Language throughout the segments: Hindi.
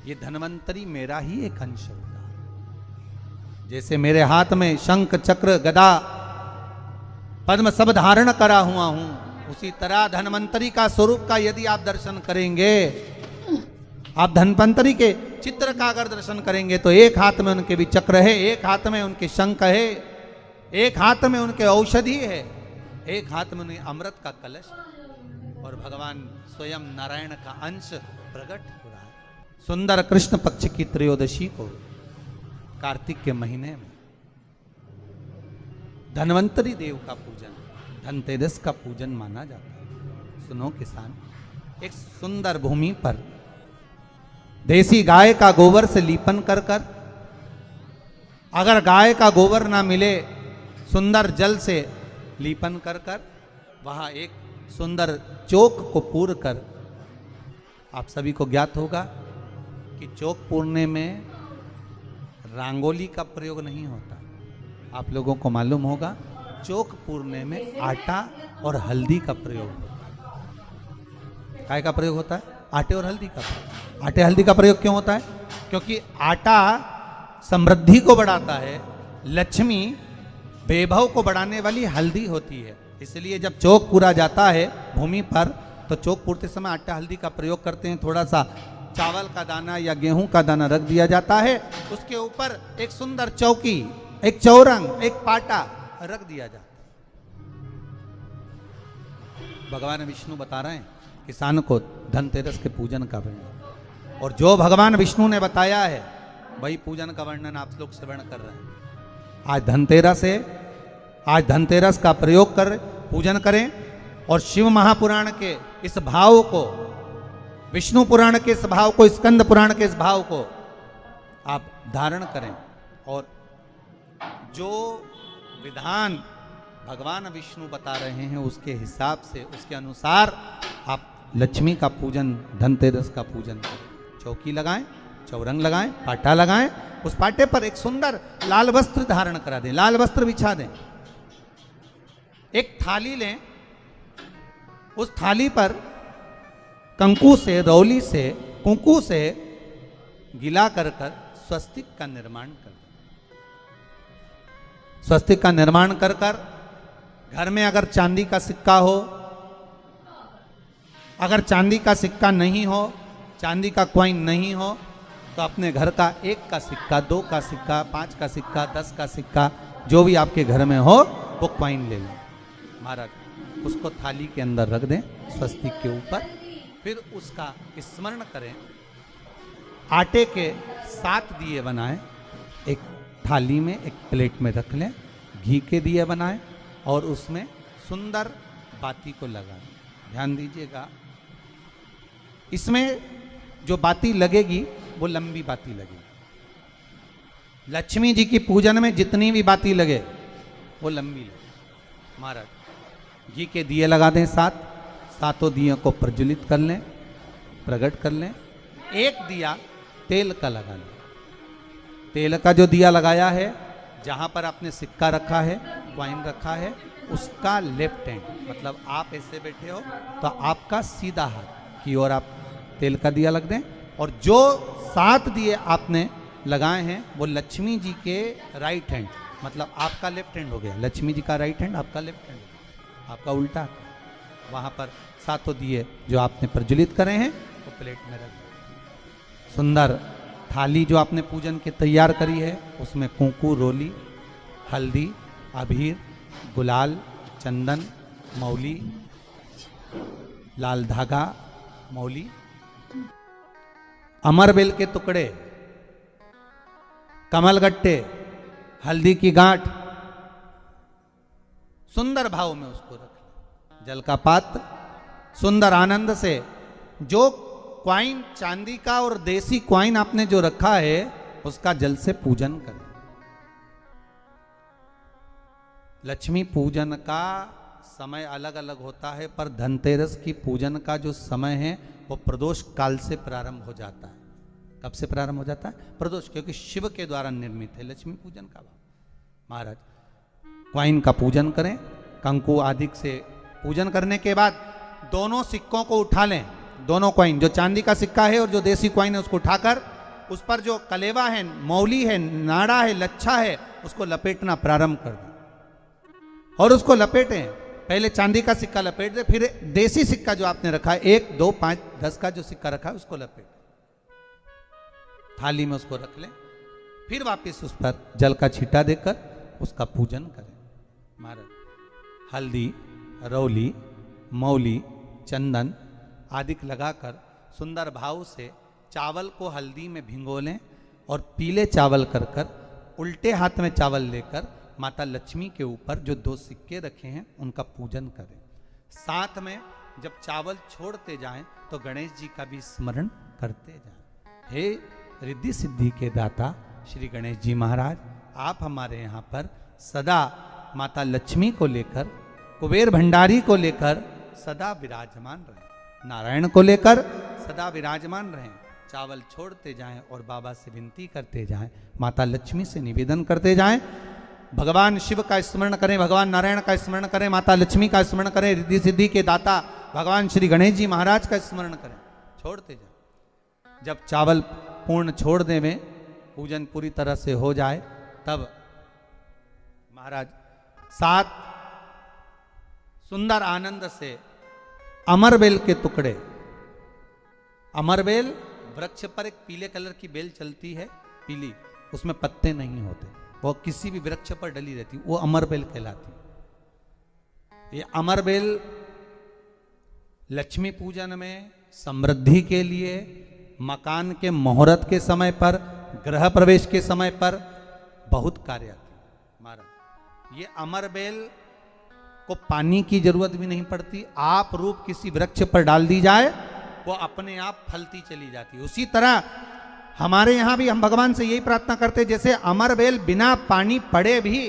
ये धन्वंतरी मेरा ही एक अंश होता है। जैसे मेरे हाथ में शंख चक्र गदा पद्म सब धारण करा हुआ हूं, उसी तरह धन्वंतरी का स्वरूप का यदि आप दर्शन करेंगे, आप धन्वंतरी के चित्र का अगर दर्शन करेंगे तो एक हाथ में उनके भी चक्र है, एक हाथ में उनके शंख है, एक हाथ में उनके औषधि है, एक हाथ में उन्हें अमृत का कलश और भगवान स्वयं नारायण का अंश प्रकट हो रहा है। सुंदर कृष्ण पक्ष की त्रयोदशी को कार्तिक के महीने में धन्वंतरी देव का पूजन, धनतेरस का पूजन माना जाता है। सुनो किसान, एक सुंदर भूमि पर देसी गाय का गोबर से लीपन कर कर, अगर गाय का गोबर ना मिले सुंदर जल से लीपन कर कर, वहां एक सुंदर चौक को पूर कर, आप सभी को ज्ञात होगा कि चौक पूरने में रंगोली का प्रयोग नहीं होता। आप लोगों को मालूम होगा चौक पूरने में आटा और हल्दी का प्रयोग होता है। काय का प्रयोग होता है? आटे और हल्दी का प्रयोग। आटे हल्दी का प्रयोग क्यों होता है? क्योंकि आटा समृद्धि को बढ़ाता है, लक्ष्मी वैभव को बढ़ाने वाली हल्दी होती है। इसलिए जब चौक पूरा जाता है भूमि पर तो चौक पूरते समय आटा हल्दी का प्रयोग करते हैं। थोड़ा सा चावल का दाना या गेहूं का दाना रख दिया जाता है, उसके ऊपर एक सुंदर चौकी, एक चौरंग, एक पाटा रख दिया जाता है। भगवान विष्णु बता रहे हैं किसान को धनतेरस के पूजन का वर्णन, और जो भगवान विष्णु ने बताया है वही पूजन का वर्णन आप लोग श्रवण कर रहे हैं। आज धनतेरस का प्रयोग कर पूजन करें और शिव महापुराण के इस भाव को, विष्णु पुराण के इस भाव को, स्कंद पुराण के इस भाव को आप धारण करें, और जो विधान भगवान विष्णु बता रहे हैं उसके हिसाब से, उसके अनुसार आप लक्ष्मी का पूजन, धनतेरस का पूजन करें। चौकी लगाएं, चौरंग लगाएं, पाटा लगाएं, उस पाटे पर एक सुंदर लाल वस्त्र धारण करा दें, लाल वस्त्र बिछा दें। एक थाली लें, उस थाली पर कंकु से, रौली से, कुंकू से गिला कर कर स्वस्तिक का निर्माण कर दें। स्वस्तिक का निर्माण कर कर घर में अगर चांदी का सिक्का हो, अगर चांदी का सिक्का नहीं हो, चांदी का कॉइन नहीं हो, तो अपने घर का 1 का सिक्का, 2 का सिक्का, 5 का सिक्का, 10 का सिक्का, जो भी आपके घर में हो वो कॉइन ले लें महाराज, उसको थाली के अंदर रख दें स्वस्तिक के ऊपर। फिर उसका स्मरण करें। आटे के 7 दिए बनाएं, एक थाली में, एक प्लेट में रख लें, घी के दिए बनाएं और उसमें सुंदर बाती को लगा दें। ध्यान दीजिएगा, इसमें जो बाती लगेगी वो लंबी बाती लगेगी। लक्ष्मी जी की पूजन में जितनी भी बाती लगे वो लंबी लगे। महाराज घी के दिए लगा दें 7, सातों दियों को प्रज्वलित कर लें, प्रकट कर लें। एक दिया तेल का लगा लें। तेल का जो दिया लगाया है, जहां पर आपने सिक्का रखा है, कॉइन रखा है, उसका लेफ्ट हैंड, मतलब आप ऐसे बैठे हो तो आपका सीधा हाथ की ओर आप तेल का दिया लग दें। और जो 7 दिए आपने लगाए हैं वो लक्ष्मी जी के राइट हैंड, मतलब आपका लेफ्ट हैंड हो गया, लक्ष्मी जी का राइट हैंड, आपका लेफ्ट हैंड, आपका उल्टा। वहां पर 7 दिए जो आपने प्रज्वलित करे हैं वो प्लेट में रख दें। सुंदर थाली जो आपने पूजन की तैयार करी है उसमें कुंकू, रोली, हल्दी, अबीर, गुलाल, चंदन, मौली, लाल धागा, मौली, अमरबेल के टुकड़े, कमलगट्टे, हल्दी की गांठ, सुंदर भाव में उसको रख लें। जल का पात्र, सुंदर आनंद से जो क्वाइन चांदी का और देसी क्वाइन आपने जो रखा है उसका जल से पूजन करें। लक्ष्मी पूजन का समय अलग अलग होता है, पर धनतेरस की पूजन का जो समय है वो प्रदोष काल से प्रारंभ हो जाता है। कब से प्रारंभ हो जाता है? प्रदोष, क्योंकि शिव के द्वारा निर्मित है लक्ष्मी पूजन का भाव। महाराज क्वाइन का पूजन करें, कंकु आदि से पूजन करने के बाद दोनों सिक्कों को उठा लें। दोनों क्वाइन, जो चांदी का सिक्का है और जो देसी क्वाइन है, उसको उठाकर उस पर जो कलेवा है, मौली है, नाड़ा है, लच्छा है, उसको लपेटना प्रारंभ कर दें और उसको लपेटें। पहले चांदी का सिक्का लपेट दे, फिर देसी सिक्का जो आपने रखा है 1, 2, 5, 10 का जो सिक्का रखा है उसको लपेट, थाली में उसको रख लें। फिर वापस उस पर जल का छींटा देकर उसका पूजन करें। महाराज हल्दी, रौली, मौली, चंदन आदि लगाकर सुंदर भाव से चावल को हल्दी में भिगो लें और पीले चावल कर कर उल्टे हाथ में चावल लेकर माता लक्ष्मी के ऊपर जो 2 सिक्के रखे हैं उनका पूजन करें। साथ में जब चावल छोड़ते जाएं तो गणेश जी का भी स्मरण करते जाएं। हे रिद्धि सिद्धि के दाता श्री गणेश जी महाराज, आप हमारे यहाँ पर सदा माता लक्ष्मी को लेकर, कुबेर भंडारी को लेकर सदा विराजमान रहें, नारायण को लेकर सदा विराजमान रहें। चावल छोड़ते जाएं और बाबा से विनती करते जाएं, माता लक्ष्मी से निवेदन करते जाएं, भगवान शिव का स्मरण करें, भगवान नारायण का स्मरण करें, माता लक्ष्मी का स्मरण करें, रिद्धि सिद्धि के दाता भगवान श्री गणेश जी महाराज का स्मरण करें, छोड़ते जाएं। जब चावल पूर्ण छोड़ देवें, पूजन पूरी तरह से हो जाए, तब महाराज 7 सुंदर आनंद से अमरबेल के टुकड़े, अमरबेल वृक्ष पर एक पीले कलर की बेल चलती है, पीली, उसमें पत्ते नहीं होते, वो किसी भी वृक्ष पर डली रहती, वो अमरबेल कहलाती। ये अमरबेल लक्ष्मी पूजन में, समृद्धि के लिए, मकान के मुहूर्त के समय पर, गृह प्रवेश के समय पर बहुत कार्य आती है। महाराज ये अमरबेल को पानी की जरूरत भी नहीं पड़ती, आप रूप किसी वृक्ष पर डाल दी जाए वो अपने आप फलती चली जाती है। उसी तरह हमारे यहाँ भी हम भगवान से यही प्रार्थना करते हैं, जैसे अमरबेल बिना पानी पड़े भी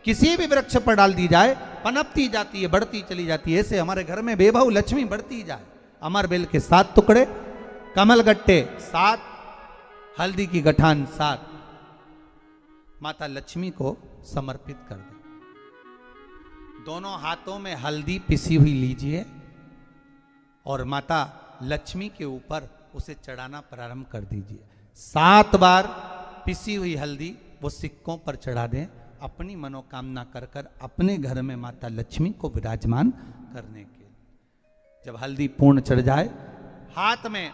किसी भी वृक्ष पर डाल दी जाए पनपती जाती है, बढ़ती चली जाती है। ऐसे हमारे घर में बेभव लक्ष्मी बढ़ती जाए। अमरबेल के 7 टुकड़े, कमल गट्टे 7, हल्दी की गठान 7 माता लक्ष्मी को समर्पित कर दें। दोनों हाथों में हल्दी पिसी हुई लीजिए और माता लक्ष्मी के ऊपर उसे चढ़ाना प्रारंभ कर दीजिए। 7 बार पिसी हुई हल्दी वो सिक्कों पर चढ़ा दें, अपनी मनोकामना कर कर अपने घर में माता लक्ष्मी को विराजमान करने के। जब हल्दी पूर्ण चढ़ जाए, हाथ में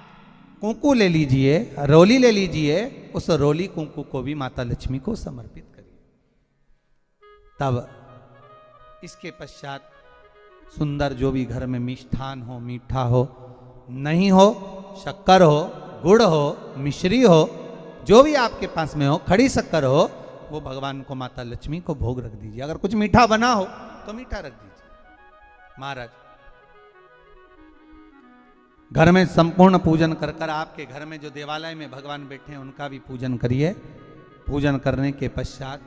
कुंकू ले लीजिए, रोली ले लीजिए, उस रोली कुंकू को भी माता लक्ष्मी को समर्पित करिए। तब इसके पश्चात सुंदर जो भी घर में मिष्ठान हो, मीठा हो, नहीं हो, शक्कर हो, गुड़ हो, मिश्री हो, जो भी आपके पास में हो, खड़ी शक्कर हो, वो भगवान को माता लक्ष्मी को भोग रख दीजिए। अगर कुछ मीठा बना हो तो मीठा रख दीजिए। महाराज घर में संपूर्ण पूजन कर कर आपके घर में जो देवालय में भगवान बैठे हैं उनका भी पूजन करिए। पूजन करने के पश्चात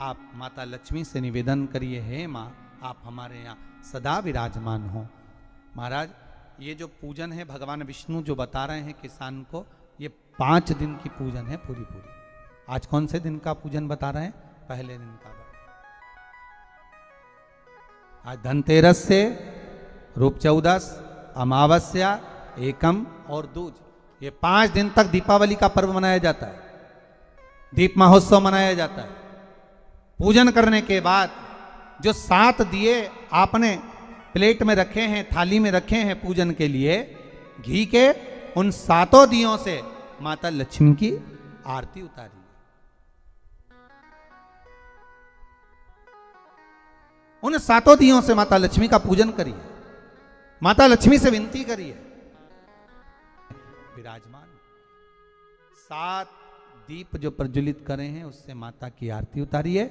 आप माता लक्ष्मी से निवेदन करिए, हे माँ आप हमारे यहाँ सदा विराजमान हो। महाराज ये जो पूजन है भगवान विष्णु जो बता रहे हैं किसान को, ये 5 दिन की पूजन है पूरी। आज कौन से दिन का पूजन बता रहे हैं? पहले दिन का। आज धनतेरस से रूप चौदस, अमावस्या, एकम और दूज, ये 5 दिन तक दीपावली का पर्व मनाया जाता है, दीप महोत्सव मनाया जाता है। पूजन करने के बाद जो 7 दिए आपने प्लेट में रखे हैं, थाली में रखे हैं पूजन के लिए घी के, उन 7 दियों से माता लक्ष्मी की आरती उतारी। उन 7 दियों से माता लक्ष्मी का पूजन करिए, माता लक्ष्मी से विनती करिए विराजमान। 7 दीप जो प्रज्वलित करे हैं उससे माता की आरती उतारिए।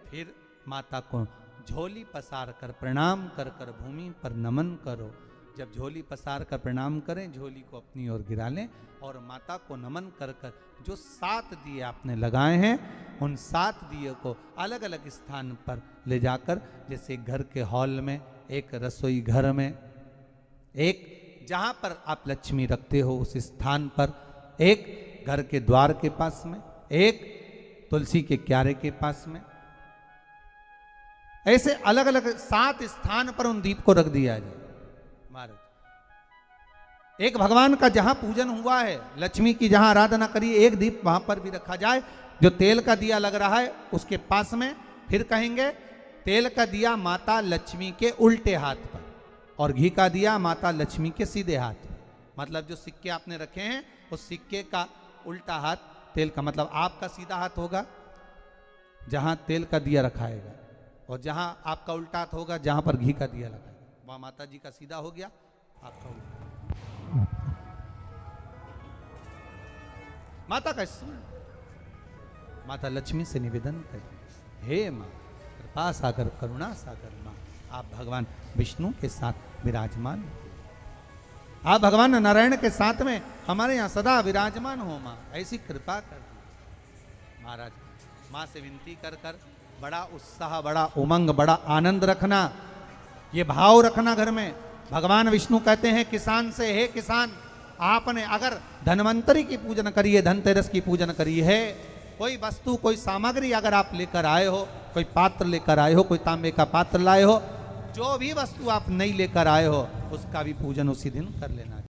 फिर माता को झोली पसार कर प्रणाम कर कर भूमि पर नमन करो। जब झोली पसार कर प्रणाम करें, झोली को अपनी ओर गिरा लें और माता को नमन कर कर जो 7 दिए आपने लगाए हैं उन 7 दिए को अलग अलग स्थान पर ले जाकर, जैसे घर के हॉल में, एक रसोई घर में, एक जहां पर आप लक्ष्मी रखते हो उस स्थान पर, एक घर के द्वार के पास में, एक तुलसी के क्यारे के पास में, ऐसे अलग अलग 7 स्थान पर उन दीप को रख दिया जाए। महाराज एक भगवान का जहां पूजन हुआ है, लक्ष्मी की जहां आराधना करी, एक दीप वहां पर भी रखा जाए। जो तेल का दिया लग रहा है उसके पास में, फिर कहेंगे तेल का दिया माता लक्ष्मी के उल्टे हाथ पर और घी का दिया माता लक्ष्मी के सीधे हाथ पर। मतलब जो सिक्के आपने रखे हैं उस सिक्के का उल्टा हाथ तेल का, मतलब आपका सीधा हाथ होगा जहां तेल का दिया रखाएगा, और जहां आपका उल्टा हाथ होगा जहां पर घी का दिया लगाएगा, वहां माता जी का सीधा हो गया, आपका उल्टा। माता का स्मरण, माता लक्ष्मी से निवेदन करें, हे मां कृपा सागर करुणा सागर मां, आप भगवान विष्णु के साथ विराजमान हो, आप भगवान नारायण के साथ में हमारे यहाँ सदा विराजमान हो मां, ऐसी कृपा कर दी। महाराज मां से विनती कर कर बड़ा उत्साह, बड़ा उमंग, बड़ा आनंद रखना, ये भाव रखना घर में। भगवान विष्णु कहते हैं किसान से, हे किसान आपने अगर धन्वंतरी की पूजन करी है, धनतेरस की पूजन करी है, कोई वस्तु कोई सामग्री अगर आप लेकर आए हो, कोई पात्र लेकर आए हो, कोई तांबे का पात्र लाए हो, जो भी वस्तु आप नहीं लेकर आए हो उसका भी पूजन उसी दिन कर लेना।